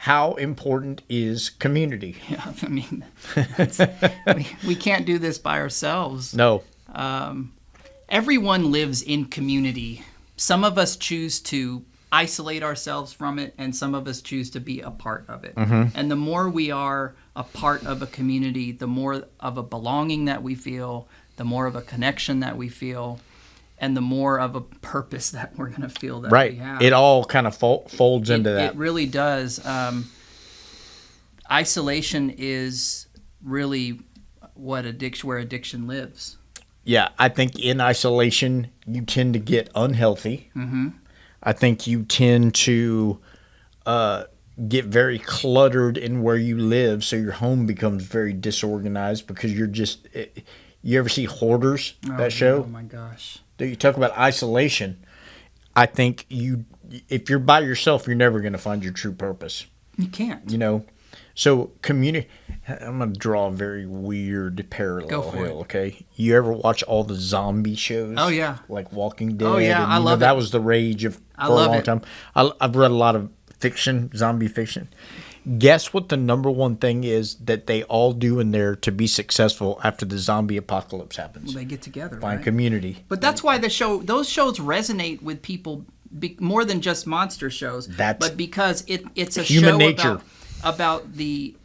how important is community? Yeah, I mean, we can't do this by ourselves. No. Everyone lives in community. Some of us choose to isolate ourselves from it, and some of us choose to be a part of it. And the more we are a part of a community, the more of a belonging that we feel, the more of a connection that we feel, and the more of a purpose that we're going to feel that we have. It all kind of folds into that. It really does. Isolation is really where addiction lives. Yeah, I think in isolation, you tend to get unhealthy. I think you tend to get very cluttered in where you live, so your home becomes very disorganized because you're just you ever see Hoarders, that show? Oh, my gosh. You talk about isolation. I think if you're by yourself, you're never going to find your true purpose. You can't. You know? So community, I'm going to draw a very weird parallel. Go for here, it. okay? You ever watch all the zombie shows? Oh, yeah. Like Walking Dead? Oh, yeah, and, I love that it. was the rage for I a love long it. time. I've read a lot of fiction, zombie fiction. Guess what the number one thing is that they all do in there to be successful after the zombie apocalypse happens? Well, they get together, Find right? community. But that's why those shows resonate with people more than just monster shows. But because it's a human show nature. about the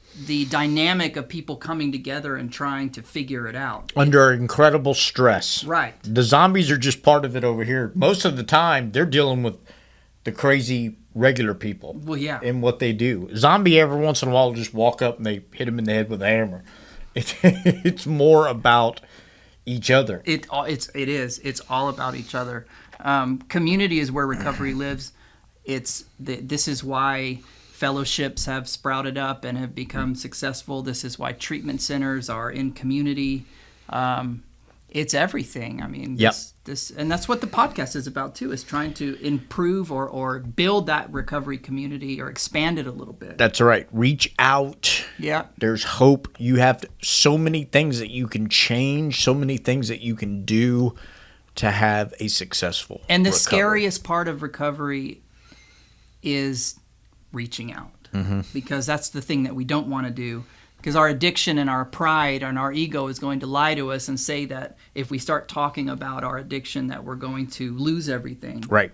dynamic of people coming together and trying to figure it out. Under incredible stress. Right. The zombies are just part of it over here. Most of the time, they're dealing with the crazy regular people. Well, yeah. And what they do. Zombie every once in a while will just walk up and they hit him in the head with a hammer. It's more about each other. It is. It's all about each other. Community is where recovery lives. This is why fellowships have sprouted up and have become successful. This is why treatment centers are in community. It's everything. I mean, this, and that's what the podcast is about too, is trying to improve or build that recovery community or expand it a little bit. That's right. Reach out. Yeah. There's hope. You have so many things that you can change, so many things that you can do to have a successful And the recovery. scariest part of recovery is reaching out, because that's the thing that we don't want to do, because our addiction and our pride and our ego is going to lie to us and say that if we start talking about our addiction that we're going to lose everything. Right.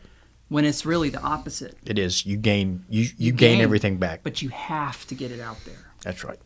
When it's really the opposite. It is. You gain everything back. But you have to get it out there. That's right.